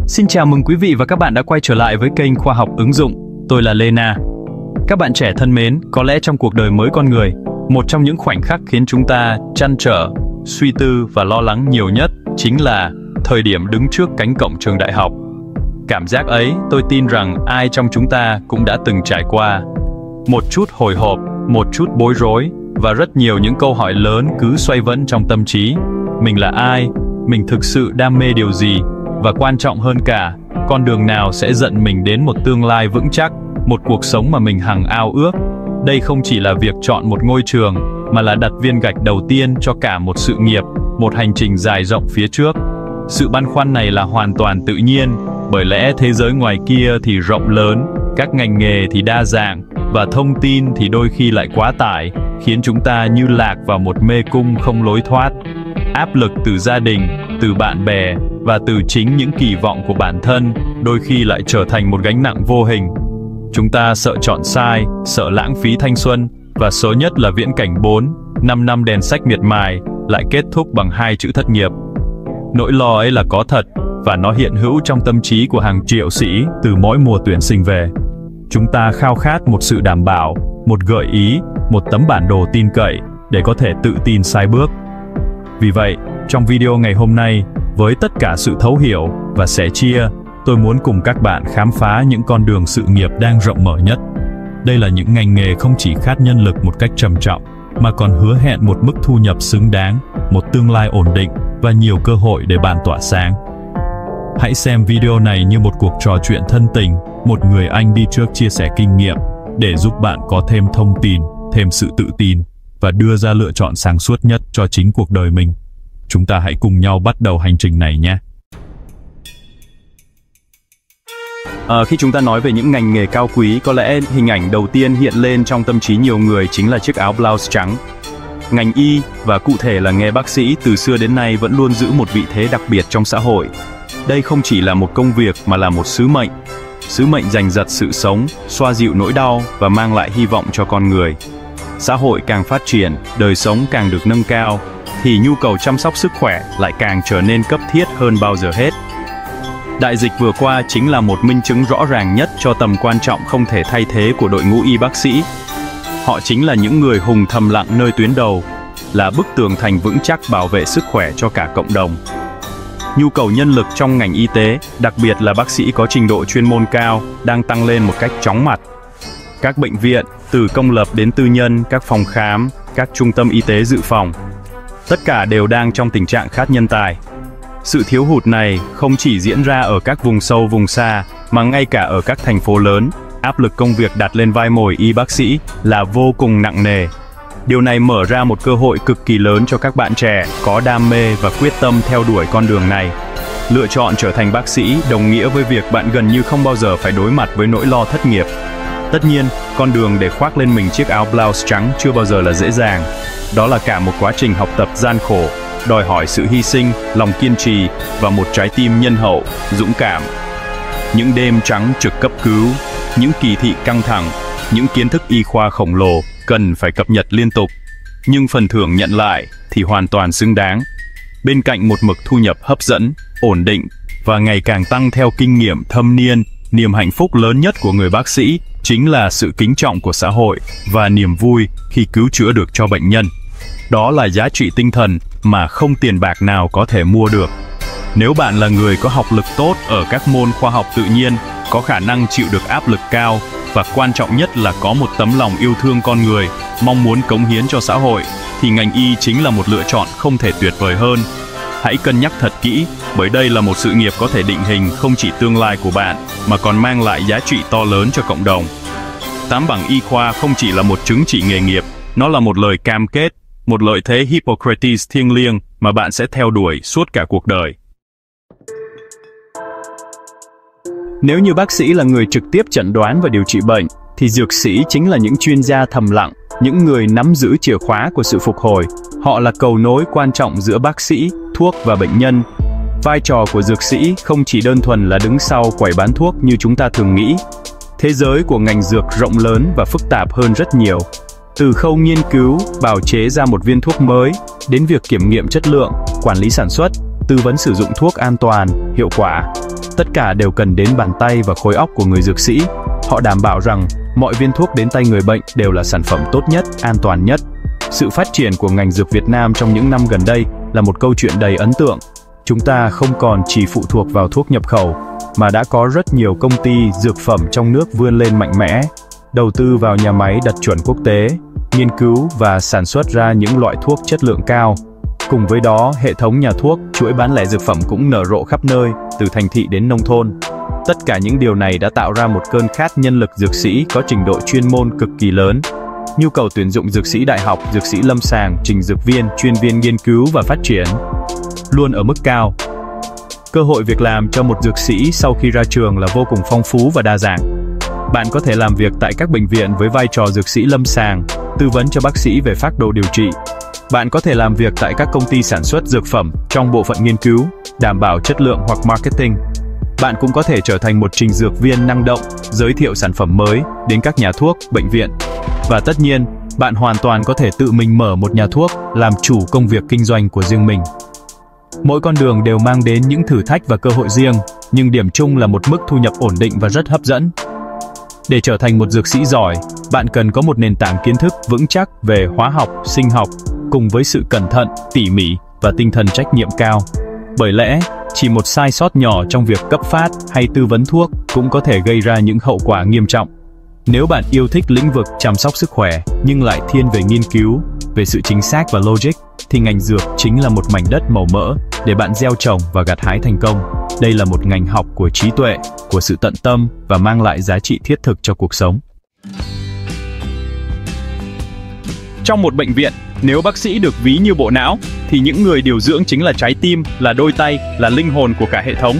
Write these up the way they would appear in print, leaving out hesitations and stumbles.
Xin chào mừng quý vị và các bạn đã quay trở lại với kênh Khoa học ứng dụng. Tôi là Lena. Các bạn trẻ thân mến, có lẽ trong cuộc đời mới con người, một trong những khoảnh khắc khiến chúng ta trăn trở, suy tư và lo lắng nhiều nhất chính là thời điểm đứng trước cánh cổng trường đại học. Cảm giác ấy, tôi tin rằng ai trong chúng ta cũng đã từng trải qua. Một chút hồi hộp, một chút bối rối và rất nhiều những câu hỏi lớn cứ xoay vẩn trong tâm trí. Mình là ai? Mình thực sự đam mê điều gì? Và quan trọng hơn cả, con đường nào sẽ dẫn mình đến một tương lai vững chắc, một cuộc sống mà mình hằng ao ước. Đây không chỉ là việc chọn một ngôi trường, mà là đặt viên gạch đầu tiên cho cả một sự nghiệp, một hành trình dài rộng phía trước. Sự băn khoăn này là hoàn toàn tự nhiên, bởi lẽ thế giới ngoài kia thì rộng lớn, các ngành nghề thì đa dạng, và thông tin thì đôi khi lại quá tải, khiến chúng ta như lạc vào một mê cung không lối thoát. Áp lực từ gia đình, từ bạn bè và từ chính những kỳ vọng của bản thân đôi khi lại trở thành một gánh nặng vô hình. Chúng ta sợ chọn sai, sợ lãng phí thanh xuân, và số nhất là viễn cảnh 4-5 năm đèn sách miệt mài lại kết thúc bằng 2 chữ thất nghiệp. Nỗi lo ấy là có thật, và nó hiện hữu trong tâm trí của hàng triệu sĩ từ mỗi mùa tuyển sinh về. Chúng ta khao khát một sự đảm bảo, một gợi ý, một tấm bản đồ tin cậy để có thể tự tin sai bước. Vì vậy, trong video ngày hôm nay, với tất cả sự thấu hiểu và sẻ chia, tôi muốn cùng các bạn khám phá những con đường sự nghiệp đang rộng mở nhất. Đây là những ngành nghề không chỉ khát nhân lực một cách trầm trọng, mà còn hứa hẹn một mức thu nhập xứng đáng, một tương lai ổn định và nhiều cơ hội để bạn tỏa sáng. Hãy xem video này như một cuộc trò chuyện thân tình, một người anh đi trước chia sẻ kinh nghiệm, để giúp bạn có thêm thông tin, thêm sự tự tin, và đưa ra lựa chọn sáng suốt nhất cho chính cuộc đời mình. Chúng ta hãy cùng nhau bắt đầu hành trình này nhé. Khi chúng ta nói về những ngành nghề cao quý, có lẽ hình ảnh đầu tiên hiện lên trong tâm trí nhiều người chính là chiếc áo blouse trắng. Ngành y, và cụ thể là nghề bác sĩ, từ xưa đến nay vẫn luôn giữ một vị thế đặc biệt trong xã hội. Đây không chỉ là một công việc mà là một sứ mệnh giành giật sự sống, xoa dịu nỗi đau và mang lại hy vọng cho con người. Xã hội càng phát triển, đời sống càng được nâng cao, thì nhu cầu chăm sóc sức khỏe lại càng trở nên cấp thiết hơn bao giờ hết. Đại dịch vừa qua chính là một minh chứng rõ ràng nhất cho tầm quan trọng không thể thay thế của đội ngũ y bác sĩ. Họ chính là những người hùng thầm lặng nơi tuyến đầu, là bức tường thành vững chắc bảo vệ sức khỏe cho cả cộng đồng. Nhu cầu nhân lực trong ngành y tế, đặc biệt là bác sĩ có trình độ chuyên môn cao, đang tăng lên một cách chóng mặt. Các bệnh viện, từ công lập đến tư nhân, các phòng khám, các trung tâm y tế dự phòng, tất cả đều đang trong tình trạng khát nhân tài. Sự thiếu hụt này không chỉ diễn ra ở các vùng sâu vùng xa, mà ngay cả ở các thành phố lớn, áp lực công việc đặt lên vai mồi y bác sĩ là vô cùng nặng nề. Điều này mở ra một cơ hội cực kỳ lớn cho các bạn trẻ có đam mê và quyết tâm theo đuổi con đường này. Lựa chọn trở thành bác sĩ đồng nghĩa với việc bạn gần như không bao giờ phải đối mặt với nỗi lo thất nghiệp. Tất nhiên, con đường để khoác lên mình chiếc áo blouse trắng chưa bao giờ là dễ dàng. Đó là cả một quá trình học tập gian khổ, đòi hỏi sự hy sinh, lòng kiên trì và một trái tim nhân hậu, dũng cảm. Những đêm trắng trực cấp cứu, những kỳ thị căng thẳng, những kiến thức y khoa khổng lồ cần phải cập nhật liên tục. Nhưng phần thưởng nhận lại thì hoàn toàn xứng đáng. Bên cạnh một mực thu nhập hấp dẫn, ổn định và ngày càng tăng theo kinh nghiệm thâm niên, niềm hạnh phúc lớn nhất của người bác sĩ chính là sự kính trọng của xã hội và niềm vui khi cứu chữa được cho bệnh nhân. Đó là giá trị tinh thần mà không tiền bạc nào có thể mua được. Nếu bạn là người có học lực tốt ở các môn khoa học tự nhiên, có khả năng chịu được áp lực cao, và quan trọng nhất là có một tấm lòng yêu thương con người, mong muốn cống hiến cho xã hội, thì ngành y chính là một lựa chọn không thể tuyệt vời hơn. Hãy cân nhắc thật kỹ, bởi đây là một sự nghiệp có thể định hình không chỉ tương lai của bạn, mà còn mang lại giá trị to lớn cho cộng đồng. 8 bằng y khoa không chỉ là một chứng chỉ nghề nghiệp, nó là một lời cam kết, một lợi thế Hippocrates thiêng liêng mà bạn sẽ theo đuổi suốt cả cuộc đời. Nếu như bác sĩ là người trực tiếp chẩn đoán và điều trị bệnh, thì dược sĩ chính là những chuyên gia thầm lặng, những người nắm giữ chìa khóa của sự phục hồi. Họ là cầu nối quan trọng giữa bác sĩ, thuốc và bệnh nhân. Vai trò của dược sĩ không chỉ đơn thuần là đứng sau quầy bán thuốc như chúng ta thường nghĩ. Thế giới của ngành dược rộng lớn và phức tạp hơn rất nhiều. Từ khâu nghiên cứu, bào chế ra một viên thuốc mới, đến việc kiểm nghiệm chất lượng, quản lý sản xuất, tư vấn sử dụng thuốc an toàn, hiệu quả. Tất cả đều cần đến bàn tay và khối óc của người dược sĩ. Họ đảm bảo rằng mọi viên thuốc đến tay người bệnh đều là sản phẩm tốt nhất, an toàn nhất. Sự phát triển của ngành dược Việt Nam trong những năm gần đây là một câu chuyện đầy ấn tượng. Chúng ta không còn chỉ phụ thuộc vào thuốc nhập khẩu, mà đã có rất nhiều công ty dược phẩm trong nước vươn lên mạnh mẽ, đầu tư vào nhà máy đạt chuẩn quốc tế, nghiên cứu và sản xuất ra những loại thuốc chất lượng cao. Cùng với đó, hệ thống nhà thuốc, chuỗi bán lẻ dược phẩm cũng nở rộ khắp nơi, từ thành thị đến nông thôn. Tất cả những điều này đã tạo ra một cơn khát nhân lực dược sĩ có trình độ chuyên môn cực kỳ lớn. Nhu cầu tuyển dụng dược sĩ đại học, dược sĩ lâm sàng, trình dược viên, chuyên viên nghiên cứu và phát triển luôn ở mức cao. Cơ hội việc làm cho một dược sĩ sau khi ra trường là vô cùng phong phú và đa dạng. Bạn có thể làm việc tại các bệnh viện với vai trò dược sĩ lâm sàng, tư vấn cho bác sĩ về phác đồ điều trị. Bạn có thể làm việc tại các công ty sản xuất dược phẩm trong bộ phận nghiên cứu, đảm bảo chất lượng hoặc marketing. Bạn cũng có thể trở thành một trình dược viên năng động, giới thiệu sản phẩm mới đến các nhà thuốc, bệnh viện. Và tất nhiên, bạn hoàn toàn có thể tự mình mở một nhà thuốc, làm chủ công việc kinh doanh của riêng mình. Mỗi con đường đều mang đến những thử thách và cơ hội riêng, nhưng điểm chung là một mức thu nhập ổn định và rất hấp dẫn. Để trở thành một dược sĩ giỏi, bạn cần có một nền tảng kiến thức vững chắc về hóa học, sinh học, cùng với sự cẩn thận, tỉ mỉ và tinh thần trách nhiệm cao. Bởi lẽ, chỉ một sai sót nhỏ trong việc cấp phát hay tư vấn thuốc cũng có thể gây ra những hậu quả nghiêm trọng. Nếu bạn yêu thích lĩnh vực chăm sóc sức khỏe nhưng lại thiên về nghiên cứu, về sự chính xác và logic, thì ngành dược chính là một mảnh đất màu mỡ để bạn gieo trồng và gặt hái thành công. Đây là một ngành học của trí tuệ, của sự tận tâm và mang lại giá trị thiết thực cho cuộc sống. Trong một bệnh viện, nếu bác sĩ được ví như bộ não, thì những người điều dưỡng chính là trái tim, là đôi tay, là linh hồn của cả hệ thống.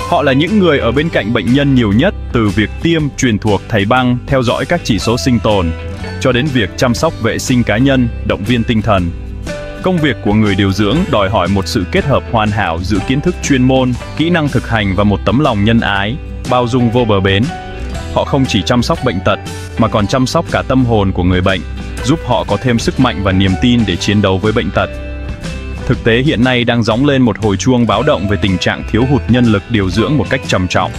Họ là những người ở bên cạnh bệnh nhân nhiều nhất, từ việc tiêm, truyền thuộc, thầy băng, theo dõi các chỉ số sinh tồn, cho đến việc chăm sóc vệ sinh cá nhân, động viên tinh thần. Công việc của người điều dưỡng đòi hỏi một sự kết hợp hoàn hảo giữa kiến thức chuyên môn, kỹ năng thực hành và một tấm lòng nhân ái, bao dung vô bờ bến. Họ không chỉ chăm sóc bệnh tật, mà còn chăm sóc cả tâm hồn của người bệnh, giúp họ có thêm sức mạnh và niềm tin để chiến đấu với bệnh tật. Thực tế hiện nay đang gióng lên một hồi chuông báo động về tình trạng thiếu hụt nhân lực điều dưỡng một cách trầm trọng.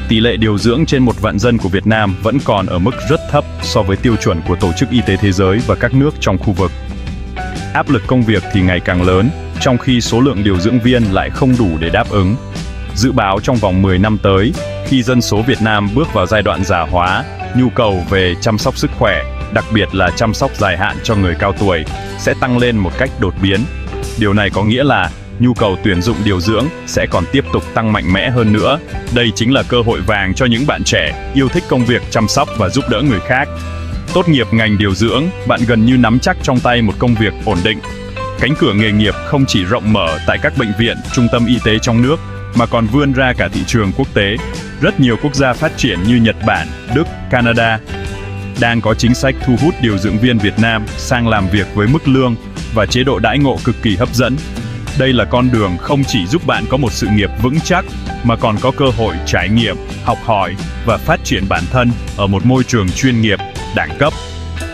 Tỷ lệ điều dưỡng trên 1 vạn dân của Việt Nam vẫn còn ở mức rất thấp so với tiêu chuẩn của Tổ chức Y tế Thế giới và các nước trong khu vực. Áp lực công việc thì ngày càng lớn, trong khi số lượng điều dưỡng viên lại không đủ để đáp ứng. Dự báo trong vòng 10 năm tới, khi dân số Việt Nam bước vào giai đoạn già hóa, nhu cầu về chăm sóc sức khỏe, đặc biệt là chăm sóc dài hạn cho người cao tuổi, sẽ tăng lên một cách đột biến. Điều này có nghĩa là nhu cầu tuyển dụng điều dưỡng sẽ còn tiếp tục tăng mạnh mẽ hơn nữa. Đây chính là cơ hội vàng cho những bạn trẻ yêu thích công việc chăm sóc và giúp đỡ người khác. Tốt nghiệp ngành điều dưỡng, bạn gần như nắm chắc trong tay một công việc ổn định. Cánh cửa nghề nghiệp không chỉ rộng mở tại các bệnh viện, trung tâm y tế trong nước, mà còn vươn ra cả thị trường quốc tế. Rất nhiều quốc gia phát triển như Nhật Bản, Đức, Canada đang có chính sách thu hút điều dưỡng viên Việt Nam sang làm việc với mức lương và chế độ đãi ngộ cực kỳ hấp dẫn. Đây là con đường không chỉ giúp bạn có một sự nghiệp vững chắc, mà còn có cơ hội trải nghiệm, học hỏi và phát triển bản thân ở một môi trường chuyên nghiệp, đẳng cấp.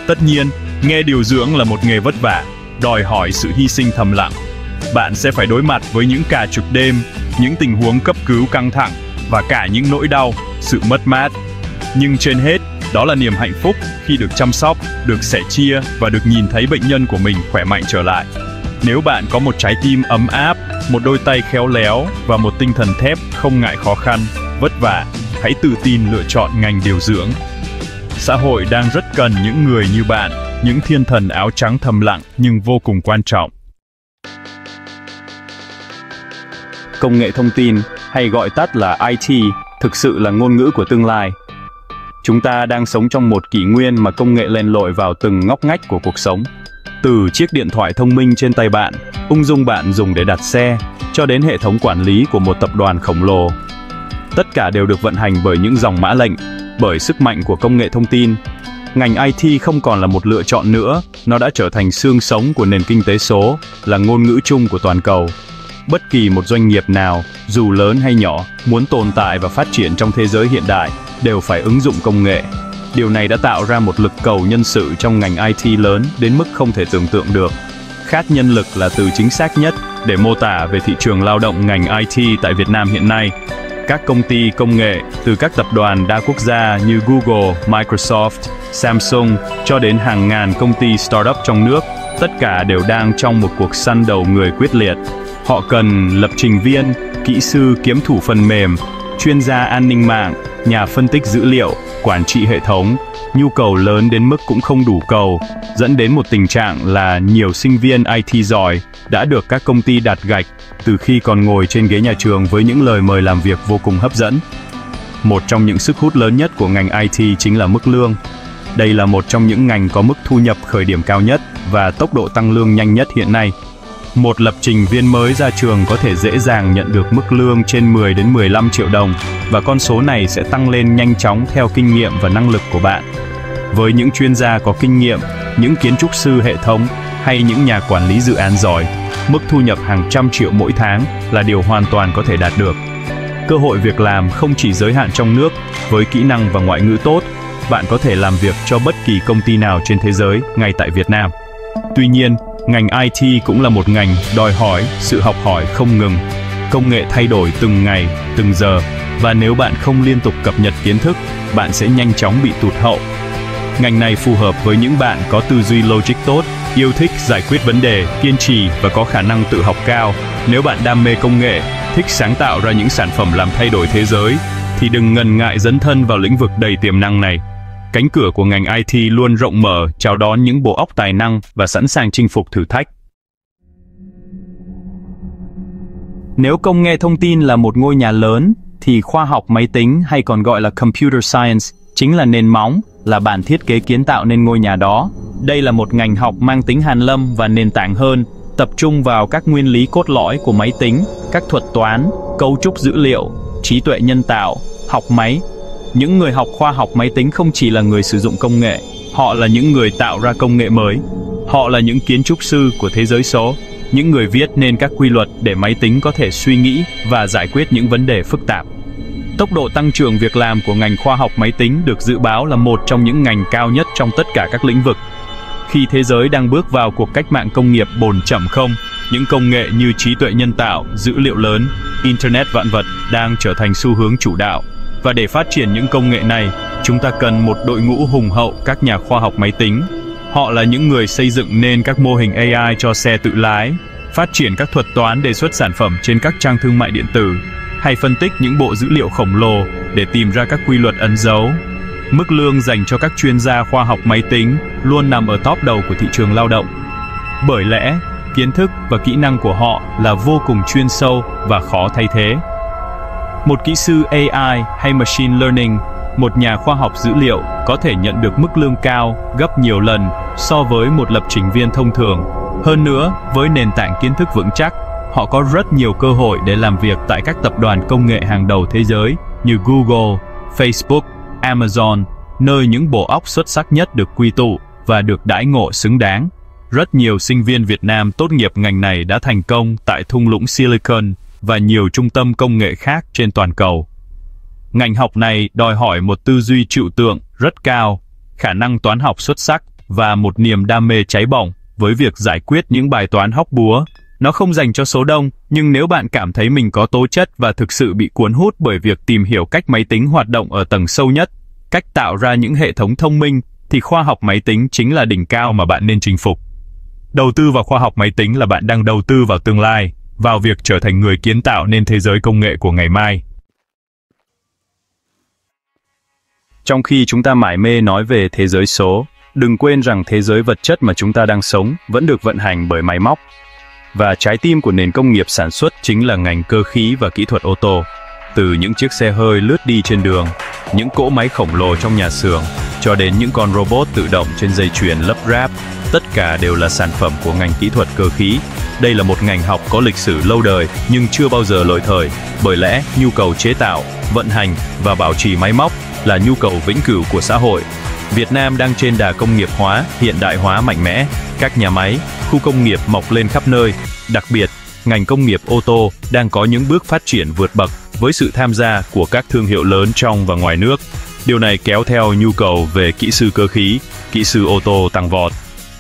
Tất nhiên, nghề điều dưỡng là một nghề vất vả, đòi hỏi sự hy sinh thầm lặng. Bạn sẽ phải đối mặt với những ca trực đêm, những tình huống cấp cứu căng thẳng và cả những nỗi đau, sự mất mát. Nhưng trên hết, đó là niềm hạnh phúc khi được chăm sóc, được sẻ chia và được nhìn thấy bệnh nhân của mình khỏe mạnh trở lại. Nếu bạn có một trái tim ấm áp, một đôi tay khéo léo và một tinh thần thép không ngại khó khăn, vất vả, hãy tự tin lựa chọn ngành điều dưỡng. Xã hội đang rất cần những người như bạn, những thiên thần áo trắng thầm lặng nhưng vô cùng quan trọng. Công nghệ thông tin, hay gọi tắt là IT, thực sự là ngôn ngữ của tương lai. Chúng ta đang sống trong một kỷ nguyên mà công nghệ len lỏi vào từng ngóc ngách của cuộc sống. Từ chiếc điện thoại thông minh trên tay bạn, ung dung bạn dùng để đặt xe, cho đến hệ thống quản lý của một tập đoàn khổng lồ. Tất cả đều được vận hành bởi những dòng mã lệnh, bởi sức mạnh của công nghệ thông tin. Ngành IT không còn là một lựa chọn nữa, nó đã trở thành xương sống của nền kinh tế số, là ngôn ngữ chung của toàn cầu. Bất kỳ một doanh nghiệp nào, dù lớn hay nhỏ, muốn tồn tại và phát triển trong thế giới hiện đại, đều phải ứng dụng công nghệ. Điều này đã tạo ra một lực cầu nhân sự trong ngành IT lớn đến mức không thể tưởng tượng được. Khát nhân lực là từ chính xác nhất để mô tả về thị trường lao động ngành IT tại Việt Nam hiện nay. Các công ty công nghệ từ các tập đoàn đa quốc gia như Google, Microsoft, Samsung cho đến hàng ngàn công ty startup trong nước, tất cả đều đang trong một cuộc săn đầu người quyết liệt. Họ cần lập trình viên, kỹ sư kiếm thủ phần mềm, chuyên gia an ninh mạng, nhà phân tích dữ liệu, quản trị hệ thống. Nhu cầu lớn đến mức cũng không đủ cầu, dẫn đến một tình trạng là nhiều sinh viên IT giỏi đã được các công ty đặt gạch từ khi còn ngồi trên ghế nhà trường với những lời mời làm việc vô cùng hấp dẫn. Một trong những sức hút lớn nhất của ngành IT chính là mức lương. Đây là một trong những ngành có mức thu nhập khởi điểm cao nhất và tốc độ tăng lương nhanh nhất hiện nay. Một lập trình viên mới ra trường có thể dễ dàng nhận được mức lương trên 10 đến 15 triệu đồng và con số này sẽ tăng lên nhanh chóng theo kinh nghiệm và năng lực của bạn. Với những chuyên gia có kinh nghiệm, những kiến trúc sư hệ thống hay những nhà quản lý dự án giỏi, mức thu nhập hàng trăm triệu mỗi tháng là điều hoàn toàn có thể đạt được. Cơ hội việc làm không chỉ giới hạn trong nước, với kỹ năng và ngoại ngữ tốt, bạn có thể làm việc cho bất kỳ công ty nào trên thế giới ngay tại Việt Nam. Tuy nhiên, ngành IT cũng là một ngành đòi hỏi sự học hỏi không ngừng. Công nghệ thay đổi từng ngày, từng giờ, và nếu bạn không liên tục cập nhật kiến thức, bạn sẽ nhanh chóng bị tụt hậu. Ngành này phù hợp với những bạn có tư duy logic tốt, yêu thích giải quyết vấn đề, kiên trì và có khả năng tự học cao. Nếu bạn đam mê công nghệ, thích sáng tạo ra những sản phẩm làm thay đổi thế giới, thì đừng ngần ngại dấn thân vào lĩnh vực đầy tiềm năng này. Cánh cửa của ngành IT luôn rộng mở, chào đón những bộ óc tài năng và sẵn sàng chinh phục thử thách. Nếu công nghệ thông tin là một ngôi nhà lớn, thì khoa học máy tính hay còn gọi là Computer Science chính là nền móng, là bản thiết kế kiến tạo nên ngôi nhà đó. Đây là một ngành học mang tính hàn lâm và nền tảng hơn, tập trung vào các nguyên lý cốt lõi của máy tính, các thuật toán, cấu trúc dữ liệu, trí tuệ nhân tạo, học máy. Những người học khoa học máy tính không chỉ là người sử dụng công nghệ, họ là những người tạo ra công nghệ mới. Họ là những kiến trúc sư của thế giới số, những người viết nên các quy luật để máy tính có thể suy nghĩ và giải quyết những vấn đề phức tạp. Tốc độ tăng trưởng việc làm của ngành khoa học máy tính được dự báo là một trong những ngành cao nhất trong tất cả các lĩnh vực. Khi thế giới đang bước vào cuộc cách mạng công nghiệp 4.0, những công nghệ như trí tuệ nhân tạo, dữ liệu lớn, Internet vạn vật đang trở thành xu hướng chủ đạo. Và để phát triển những công nghệ này, chúng ta cần một đội ngũ hùng hậu các nhà khoa học máy tính. Họ là những người xây dựng nên các mô hình AI cho xe tự lái, phát triển các thuật toán đề xuất sản phẩm trên các trang thương mại điện tử, hay phân tích những bộ dữ liệu khổng lồ để tìm ra các quy luật ẩn dấu. Mức lương dành cho các chuyên gia khoa học máy tính luôn nằm ở top đầu của thị trường lao động. Bởi lẽ, kiến thức và kỹ năng của họ là vô cùng chuyên sâu và khó thay thế. Một kỹ sư AI hay Machine Learning, một nhà khoa học dữ liệu có thể nhận được mức lương cao gấp nhiều lần so với một lập trình viên thông thường. Hơn nữa, với nền tảng kiến thức vững chắc, họ có rất nhiều cơ hội để làm việc tại các tập đoàn công nghệ hàng đầu thế giới như Google, Facebook, Amazon, nơi những bộ óc xuất sắc nhất được quy tụ và được đãi ngộ xứng đáng. Rất nhiều sinh viên Việt Nam tốt nghiệp ngành này đã thành công tại thung lũng Silicon và nhiều trung tâm công nghệ khác trên toàn cầu. Ngành học này đòi hỏi một tư duy trừu tượng rất cao, khả năng toán học xuất sắc và một niềm đam mê cháy bỏng với việc giải quyết những bài toán hóc búa. Nó không dành cho số đông, nhưng nếu bạn cảm thấy mình có tố chất và thực sự bị cuốn hút bởi việc tìm hiểu cách máy tính hoạt động ở tầng sâu nhất, cách tạo ra những hệ thống thông minh, thì khoa học máy tính chính là đỉnh cao mà bạn nên chinh phục. Đầu tư vào khoa học máy tính là bạn đang đầu tư vào tương lai, vào việc trở thành người kiến tạo nên thế giới công nghệ của ngày mai. Trong khi chúng ta mải mê nói về thế giới số, đừng quên rằng thế giới vật chất mà chúng ta đang sống vẫn được vận hành bởi máy móc. Và trái tim của nền công nghiệp sản xuất chính là ngành cơ khí và kỹ thuật ô tô. Từ những chiếc xe hơi lướt đi trên đường, những cỗ máy khổng lồ trong nhà xưởng, cho đến những con robot tự động trên dây chuyền lắp ráp, tất cả đều là sản phẩm của ngành kỹ thuật cơ khí. Đây là một ngành học có lịch sử lâu đời nhưng chưa bao giờ lỗi thời, bởi lẽ nhu cầu chế tạo, vận hành và bảo trì máy móc là nhu cầu vĩnh cửu của xã hội. Việt Nam đang trên đà công nghiệp hóa, hiện đại hóa mạnh mẽ. Các nhà máy, khu công nghiệp mọc lên khắp nơi. Đặc biệt, ngành công nghiệp ô tô đang có những bước phát triển vượt bậc với sự tham gia của các thương hiệu lớn trong và ngoài nước. Điều này kéo theo nhu cầu về kỹ sư cơ khí, kỹ sư ô tô tăng vọt.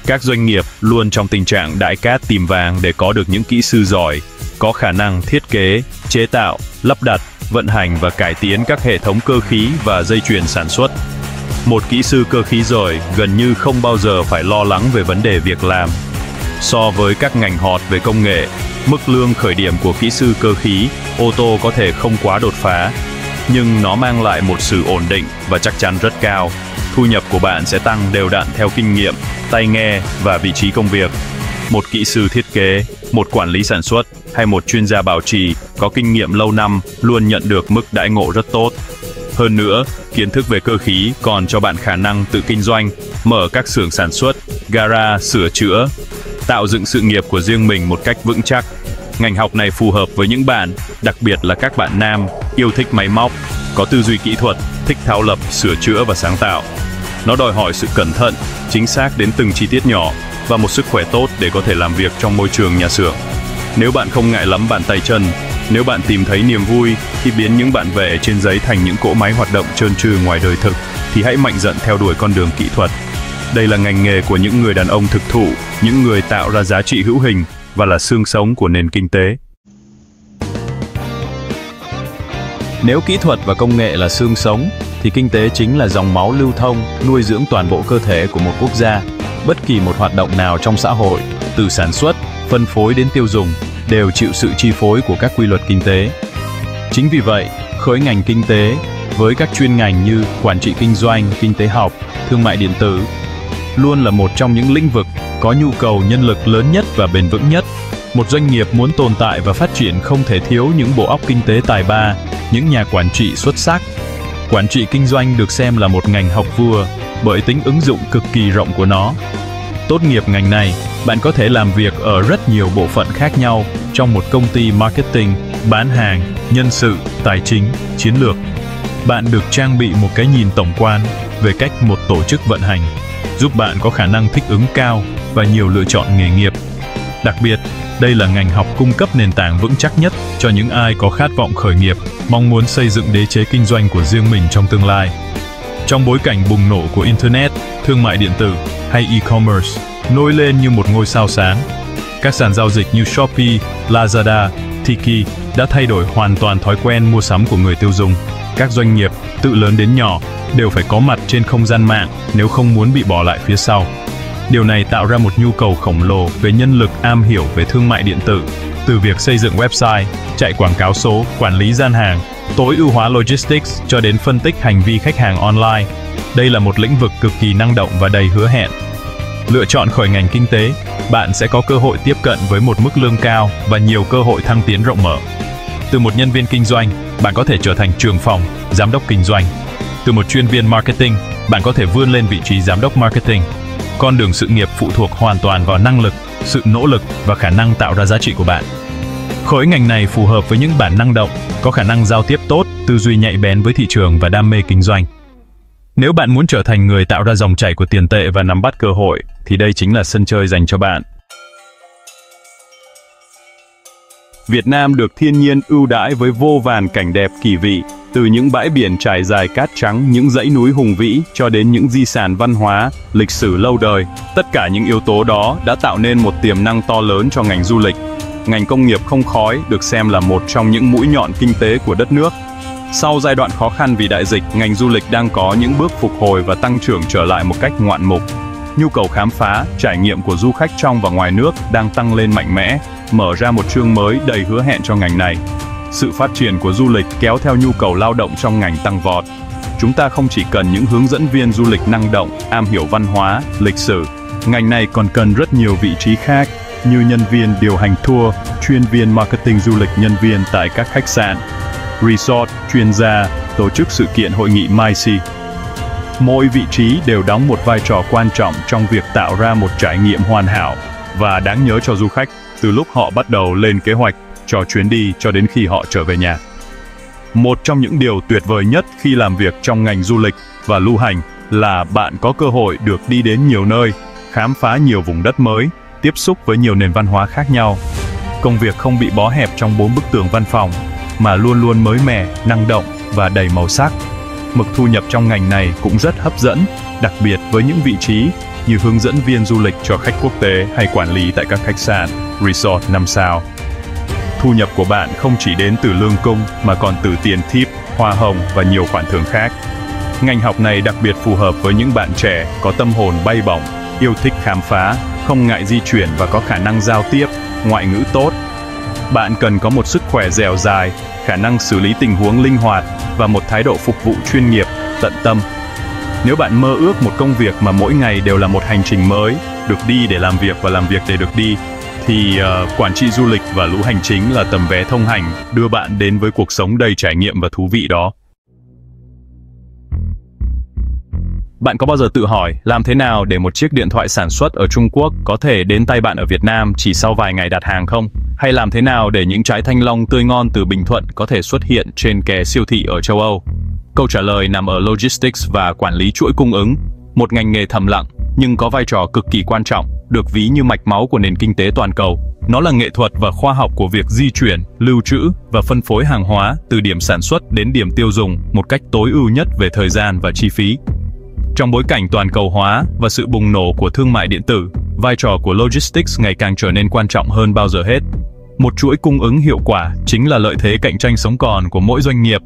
Các doanh nghiệp luôn trong tình trạng đãi cát tìm vàng để có được những kỹ sư giỏi, có khả năng thiết kế, chế tạo, lắp đặt vận hành và cải tiến các hệ thống cơ khí và dây chuyền sản xuất. Một kỹ sư cơ khí giỏi gần như không bao giờ phải lo lắng về vấn đề việc làm. So với các ngành hot về công nghệ, mức lương khởi điểm của kỹ sư cơ khí ô tô có thể không quá đột phá, nhưng nó mang lại một sự ổn định và chắc chắn rất cao. Thu nhập của bạn sẽ tăng đều đặn theo kinh nghiệm, tay nghe và vị trí công việc. Một kỹ sư thiết kế, một quản lý sản xuất hay một chuyên gia bảo trì có kinh nghiệm lâu năm luôn nhận được mức đãi ngộ rất tốt. Hơn nữa, kiến thức về cơ khí còn cho bạn khả năng tự kinh doanh, mở các xưởng sản xuất, gara, sửa chữa, tạo dựng sự nghiệp của riêng mình một cách vững chắc. Ngành học này phù hợp với những bạn, đặc biệt là các bạn nam, yêu thích máy móc, có tư duy kỹ thuật, thích tháo lập, sửa chữa và sáng tạo. Nó đòi hỏi sự cẩn thận, chính xác đến từng chi tiết nhỏ và một sức khỏe tốt để có thể làm việc trong môi trường nhà xưởng. Nếu bạn không ngại lắm bàn tay chân, nếu bạn tìm thấy niềm vui khi biến những bản vẽ trên giấy thành những cỗ máy hoạt động trơn tru ngoài đời thực, thì hãy mạnh dạn theo đuổi con đường kỹ thuật. Đây là ngành nghề của những người đàn ông thực thụ, những người tạo ra giá trị hữu hình và là xương sống của nền kinh tế. Nếu kỹ thuật và công nghệ là xương sống, thì kinh tế chính là dòng máu lưu thông, nuôi dưỡng toàn bộ cơ thể của một quốc gia. Bất kỳ một hoạt động nào trong xã hội, từ sản xuất, phân phối đến tiêu dùng, đều chịu sự chi phối của các quy luật kinh tế. Chính vì vậy, khối ngành kinh tế, với các chuyên ngành như quản trị kinh doanh, kinh tế học, thương mại điện tử, luôn là một trong những lĩnh vực có nhu cầu nhân lực lớn nhất và bền vững nhất. Một doanh nghiệp muốn tồn tại và phát triển không thể thiếu những bộ óc kinh tế tài ba, những nhà quản trị xuất sắc. Quản trị kinh doanh được xem là một ngành học vua bởi tính ứng dụng cực kỳ rộng của nó. Tốt nghiệp ngành này, bạn có thể làm việc ở rất nhiều bộ phận khác nhau trong một công ty marketing, bán hàng, nhân sự, tài chính, chiến lược. Bạn được trang bị một cái nhìn tổng quan về cách một tổ chức vận hành, giúp bạn có khả năng thích ứng cao và nhiều lựa chọn nghề nghiệp. Đặc biệt, đây là ngành học cung cấp nền tảng vững chắc nhất cho những ai có khát vọng khởi nghiệp, mong muốn xây dựng đế chế kinh doanh của riêng mình trong tương lai. Trong bối cảnh bùng nổ của Internet, thương mại điện tử hay e-commerce nổi lên như một ngôi sao sáng, các sàn giao dịch như Shopee, Lazada, Tiki đã thay đổi hoàn toàn thói quen mua sắm của người tiêu dùng. Các doanh nghiệp, từ lớn đến nhỏ, đều phải có mặt trên không gian mạng nếu không muốn bị bỏ lại phía sau. Điều này tạo ra một nhu cầu khổng lồ về nhân lực am hiểu về thương mại điện tử, từ việc xây dựng website, chạy quảng cáo số, quản lý gian hàng, tối ưu hóa logistics cho đến phân tích hành vi khách hàng online. Đây là một lĩnh vực cực kỳ năng động và đầy hứa hẹn. Lựa chọn khởi ngành kinh tế, bạn sẽ có cơ hội tiếp cận với một mức lương cao và nhiều cơ hội thăng tiến rộng mở. Từ một nhân viên kinh doanh, bạn có thể trở thành trưởng phòng, giám đốc kinh doanh. Từ một chuyên viên marketing, bạn có thể vươn lên vị trí giám đốc marketing. Con đường sự nghiệp phụ thuộc hoàn toàn vào năng lực, sự nỗ lực và khả năng tạo ra giá trị của bạn. Khối ngành này phù hợp với những bản năng động, có khả năng giao tiếp tốt, tư duy nhạy bén với thị trường và đam mê kinh doanh. Nếu bạn muốn trở thành người tạo ra dòng chảy của tiền tệ và nắm bắt cơ hội, thì đây chính là sân chơi dành cho bạn. Việt Nam được thiên nhiên ưu đãi với vô vàn cảnh đẹp kỳ vị, từ những bãi biển trải dài cát trắng, những dãy núi hùng vĩ cho đến những di sản văn hóa, lịch sử lâu đời. Tất cả những yếu tố đó đã tạo nên một tiềm năng to lớn cho ngành du lịch. Ngành công nghiệp không khói được xem là một trong những mũi nhọn kinh tế của đất nước. Sau giai đoạn khó khăn vì đại dịch, ngành du lịch đang có những bước phục hồi và tăng trưởng trở lại một cách ngoạn mục. Nhu cầu khám phá, trải nghiệm của du khách trong và ngoài nước đang tăng lên mạnh mẽ, mở ra một chương mới đầy hứa hẹn cho ngành này. Sự phát triển của du lịch kéo theo nhu cầu lao động trong ngành tăng vọt. Chúng ta không chỉ cần những hướng dẫn viên du lịch năng động, am hiểu văn hóa, lịch sử. Ngành này còn cần rất nhiều vị trí khác, như nhân viên điều hành tour, chuyên viên marketing du lịch, nhân viên tại các khách sạn, resort, chuyên gia, tổ chức sự kiện, hội nghị MICE. Mỗi vị trí đều đóng một vai trò quan trọng trong việc tạo ra một trải nghiệm hoàn hảo và đáng nhớ cho du khách từ lúc họ bắt đầu lên kế hoạch cho chuyến đi cho đến khi họ trở về nhà. Một trong những điều tuyệt vời nhất khi làm việc trong ngành du lịch và lưu hành là bạn có cơ hội được đi đến nhiều nơi, khám phá nhiều vùng đất mới, tiếp xúc với nhiều nền văn hóa khác nhau. Công việc không bị bó hẹp trong 4 bức tường văn phòng, mà luôn luôn mới mẻ, năng động và đầy màu sắc. Mực thu nhập trong ngành này cũng rất hấp dẫn, đặc biệt với những vị trí như hướng dẫn viên du lịch cho khách quốc tế hay quản lý tại các khách sạn, resort 5 sao. thu nhập của bạn không chỉ đến từ lương công mà còn từ tiền tip, hoa hồng và nhiều khoản thưởng khác. Ngành học này đặc biệt phù hợp với những bạn trẻ có tâm hồn bay bổng, yêu thích khám phá, không ngại di chuyển và có khả năng giao tiếp, ngoại ngữ tốt. Bạn cần có một sức khỏe dẻo dai, khả năng xử lý tình huống linh hoạt và một thái độ phục vụ chuyên nghiệp, tận tâm. Nếu bạn mơ ước một công việc mà mỗi ngày đều là một hành trình mới, được đi để làm việc và làm việc để được đi, thì quản trị du lịch và lữ hành chính là tấm vé thông hành đưa bạn đến với cuộc sống đầy trải nghiệm và thú vị đó. Bạn có bao giờ tự hỏi làm thế nào để một chiếc điện thoại sản xuất ở Trung Quốc có thể đến tay bạn ở Việt Nam chỉ sau vài ngày đặt hàng không? Hay làm thế nào để những trái thanh long tươi ngon từ Bình Thuận có thể xuất hiện trên kệ siêu thị ở châu Âu? Câu trả lời nằm ở logistics và quản lý chuỗi cung ứng, một ngành nghề thầm lặng nhưng có vai trò cực kỳ quan trọng, được ví như mạch máu của nền kinh tế toàn cầu. Nó là nghệ thuật và khoa học của việc di chuyển, lưu trữ và phân phối hàng hóa từ điểm sản xuất đến điểm tiêu dùng một cách tối ưu nhất về thời gian và chi phí. Trong bối cảnh toàn cầu hóa và sự bùng nổ của thương mại điện tử, vai trò của logistics ngày càng trở nên quan trọng hơn bao giờ hết. Một chuỗi cung ứng hiệu quả chính là lợi thế cạnh tranh sống còn của mỗi doanh nghiệp.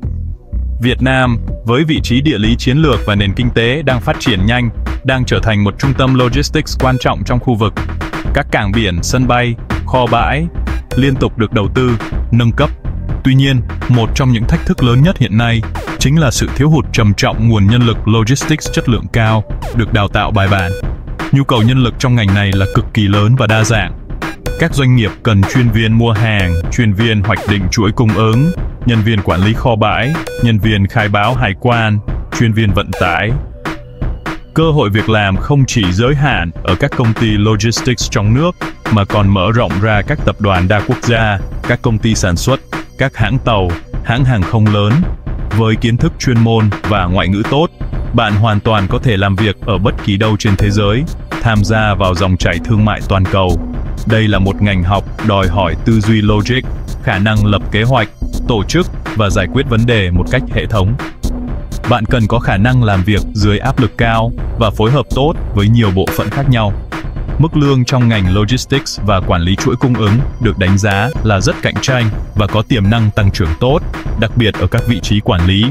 Việt Nam, với vị trí địa lý chiến lược và nền kinh tế đang phát triển nhanh, đang trở thành một trung tâm logistics quan trọng trong khu vực. Các cảng biển, sân bay, kho bãi liên tục được đầu tư, nâng cấp. Tuy nhiên, một trong những thách thức lớn nhất hiện nay chính là sự thiếu hụt trầm trọng nguồn nhân lực logistics chất lượng cao, được đào tạo bài bản. Nhu cầu nhân lực trong ngành này là cực kỳ lớn và đa dạng. Các doanh nghiệp cần chuyên viên mua hàng, chuyên viên hoạch định chuỗi cung ứng, nhân viên quản lý kho bãi, nhân viên khai báo hải quan, chuyên viên vận tải. Cơ hội việc làm không chỉ giới hạn ở các công ty logistics trong nước, mà còn mở rộng ra các tập đoàn đa quốc gia, các công ty sản xuất, các hãng tàu, hãng hàng không lớn. Với kiến thức chuyên môn và ngoại ngữ tốt, bạn hoàn toàn có thể làm việc ở bất kỳ đâu trên thế giới, tham gia vào dòng chảy thương mại toàn cầu. Đây là một ngành học đòi hỏi tư duy logic, khả năng lập kế hoạch, tổ chức và giải quyết vấn đề một cách hệ thống. Bạn cần có khả năng làm việc dưới áp lực cao và phối hợp tốt với nhiều bộ phận khác nhau. Mức lương trong ngành logistics và quản lý chuỗi cung ứng được đánh giá là rất cạnh tranh và có tiềm năng tăng trưởng tốt, đặc biệt ở các vị trí quản lý.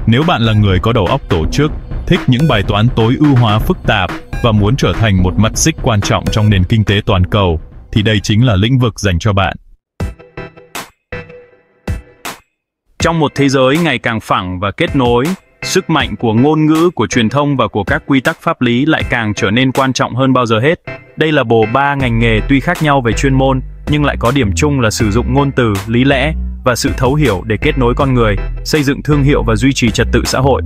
Nếu bạn là người có đầu óc tổ chức, thích những bài toán tối ưu hóa phức tạp và muốn trở thành một mắt xích quan trọng trong nền kinh tế toàn cầu, thì đây chính là lĩnh vực dành cho bạn. Trong một thế giới ngày càng phẳng và kết nối, sức mạnh của ngôn ngữ, của truyền thông và của các quy tắc pháp lý lại càng trở nên quan trọng hơn bao giờ hết. Đây là bộ ba ngành nghề tuy khác nhau về chuyên môn, nhưng lại có điểm chung là sử dụng ngôn từ, lý lẽ và sự thấu hiểu để kết nối con người, xây dựng thương hiệu và duy trì trật tự xã hội.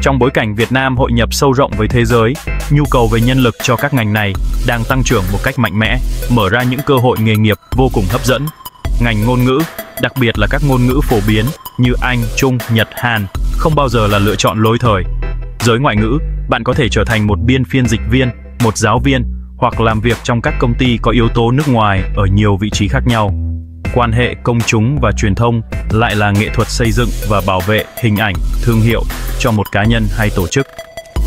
Trong bối cảnh Việt Nam hội nhập sâu rộng với thế giới, nhu cầu về nhân lực cho các ngành này đang tăng trưởng một cách mạnh mẽ, mở ra những cơ hội nghề nghiệp vô cùng hấp dẫn. Ngành ngôn ngữ, đặc biệt là các ngôn ngữ phổ biến như Anh, Trung, Nhật, Hàn, không bao giờ là lựa chọn lỗi thời. Giới ngoại ngữ, bạn có thể trở thành một biên phiên dịch viên, một giáo viên hoặc làm việc trong các công ty có yếu tố nước ngoài ở nhiều vị trí khác nhau. Quan hệ công chúng và truyền thông lại là nghệ thuật xây dựng và bảo vệ hình ảnh, thương hiệu cho một cá nhân hay tổ chức.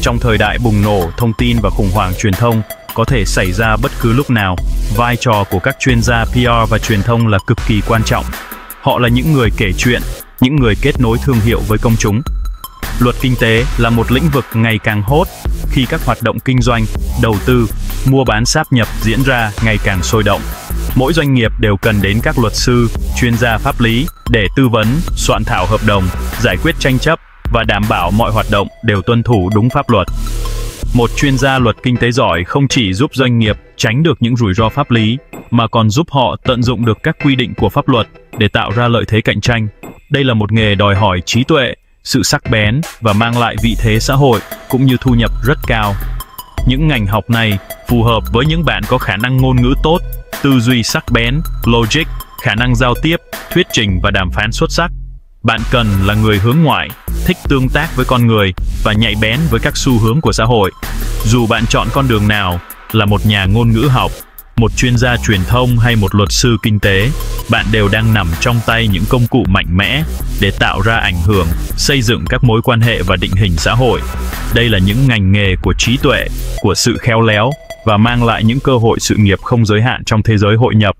Trong thời đại bùng nổ thông tin và khủng hoảng truyền thông có thể xảy ra bất cứ lúc nào, vai trò của các chuyên gia PR và truyền thông là cực kỳ quan trọng. Họ là những người kể chuyện, những người kết nối thương hiệu với công chúng. Luật kinh tế là một lĩnh vực ngày càng hot khi các hoạt động kinh doanh, đầu tư, mua bán sáp nhập diễn ra ngày càng sôi động. Mỗi doanh nghiệp đều cần đến các luật sư, chuyên gia pháp lý để tư vấn, soạn thảo hợp đồng, giải quyết tranh chấp và đảm bảo mọi hoạt động đều tuân thủ đúng pháp luật. Một chuyên gia luật kinh tế giỏi không chỉ giúp doanh nghiệp tránh được những rủi ro pháp lý, mà còn giúp họ tận dụng được các quy định của pháp luật để tạo ra lợi thế cạnh tranh. Đây là một nghề đòi hỏi trí tuệ, sự sắc bén và mang lại vị thế xã hội cũng như thu nhập rất cao. Những ngành học này phù hợp với những bạn có khả năng ngôn ngữ tốt, tư duy sắc bén, logic, khả năng giao tiếp, thuyết trình và đàm phán xuất sắc. Bạn cần là người hướng ngoại, thích tương tác với con người và nhạy bén với các xu hướng của xã hội. Dù bạn chọn con đường nào, là một nhà ngôn ngữ học, một chuyên gia truyền thông hay một luật sư kinh tế, bạn đều đang nằm trong tay những công cụ mạnh mẽ để tạo ra ảnh hưởng, xây dựng các mối quan hệ và định hình xã hội. Đây là những ngành nghề của trí tuệ, của sự khéo léo và mang lại những cơ hội sự nghiệp không giới hạn trong thế giới hội nhập.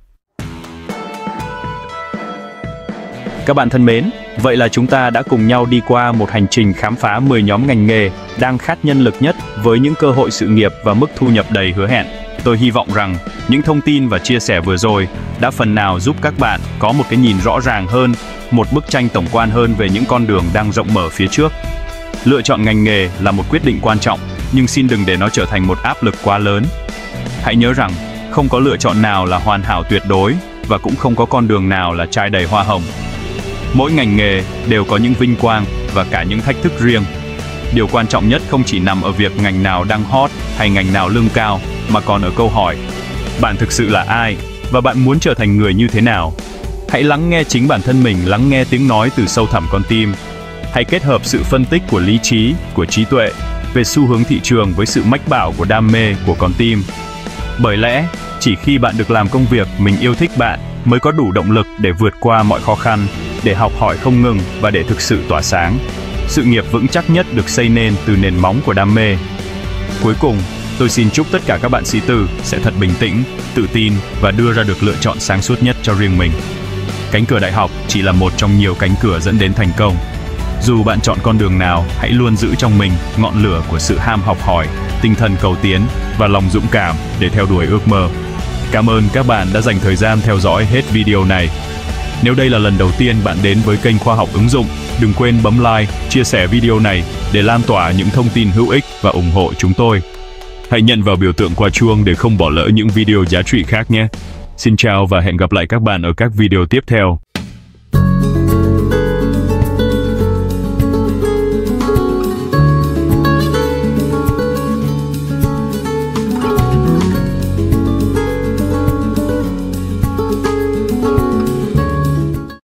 Các bạn thân mến, vậy là chúng ta đã cùng nhau đi qua một hành trình khám phá 10 nhóm ngành nghề đang khát nhân lực nhất với những cơ hội sự nghiệp và mức thu nhập đầy hứa hẹn. Tôi hy vọng rằng những thông tin và chia sẻ vừa rồi đã phần nào giúp các bạn có một cái nhìn rõ ràng hơn, một bức tranh tổng quan hơn về những con đường đang rộng mở phía trước. Lựa chọn ngành nghề là một quyết định quan trọng, nhưng xin đừng để nó trở thành một áp lực quá lớn. Hãy nhớ rằng, không có lựa chọn nào là hoàn hảo tuyệt đối, và cũng không có con đường nào là trải đầy hoa hồng. Mỗi ngành nghề đều có những vinh quang và cả những thách thức riêng. Điều quan trọng nhất không chỉ nằm ở việc ngành nào đang hot hay ngành nào lương cao, mà còn ở câu hỏi: bạn thực sự là ai và bạn muốn trở thành người như thế nào? Hãy lắng nghe chính bản thân mình, lắng nghe tiếng nói từ sâu thẳm con tim. Hãy kết hợp sự phân tích của lý trí, của trí tuệ về xu hướng thị trường với sự mách bảo của đam mê của con tim. Bởi lẽ, chỉ khi bạn được làm công việc mình yêu thích, bạn mới có đủ động lực để vượt qua mọi khó khăn, để học hỏi không ngừng và để thực sự tỏa sáng. Sự nghiệp vững chắc nhất được xây nên từ nền móng của đam mê. Cuối cùng, tôi xin chúc tất cả các bạn sĩ tử sẽ thật bình tĩnh, tự tin và đưa ra được lựa chọn sáng suốt nhất cho riêng mình. Cánh cửa đại học chỉ là một trong nhiều cánh cửa dẫn đến thành công. Dù bạn chọn con đường nào, hãy luôn giữ trong mình ngọn lửa của sự ham học hỏi, tinh thần cầu tiến và lòng dũng cảm để theo đuổi ước mơ. Cảm ơn các bạn đã dành thời gian theo dõi hết video này. Nếu đây là lần đầu tiên bạn đến với kênh Khoa học ứng dụng, đừng quên bấm like, chia sẻ video này để lan tỏa những thông tin hữu ích và ủng hộ chúng tôi. Hãy nhận vào biểu tượng quả chuông để không bỏ lỡ những video giá trị khác nhé. Xin chào và hẹn gặp lại các bạn ở các video tiếp theo.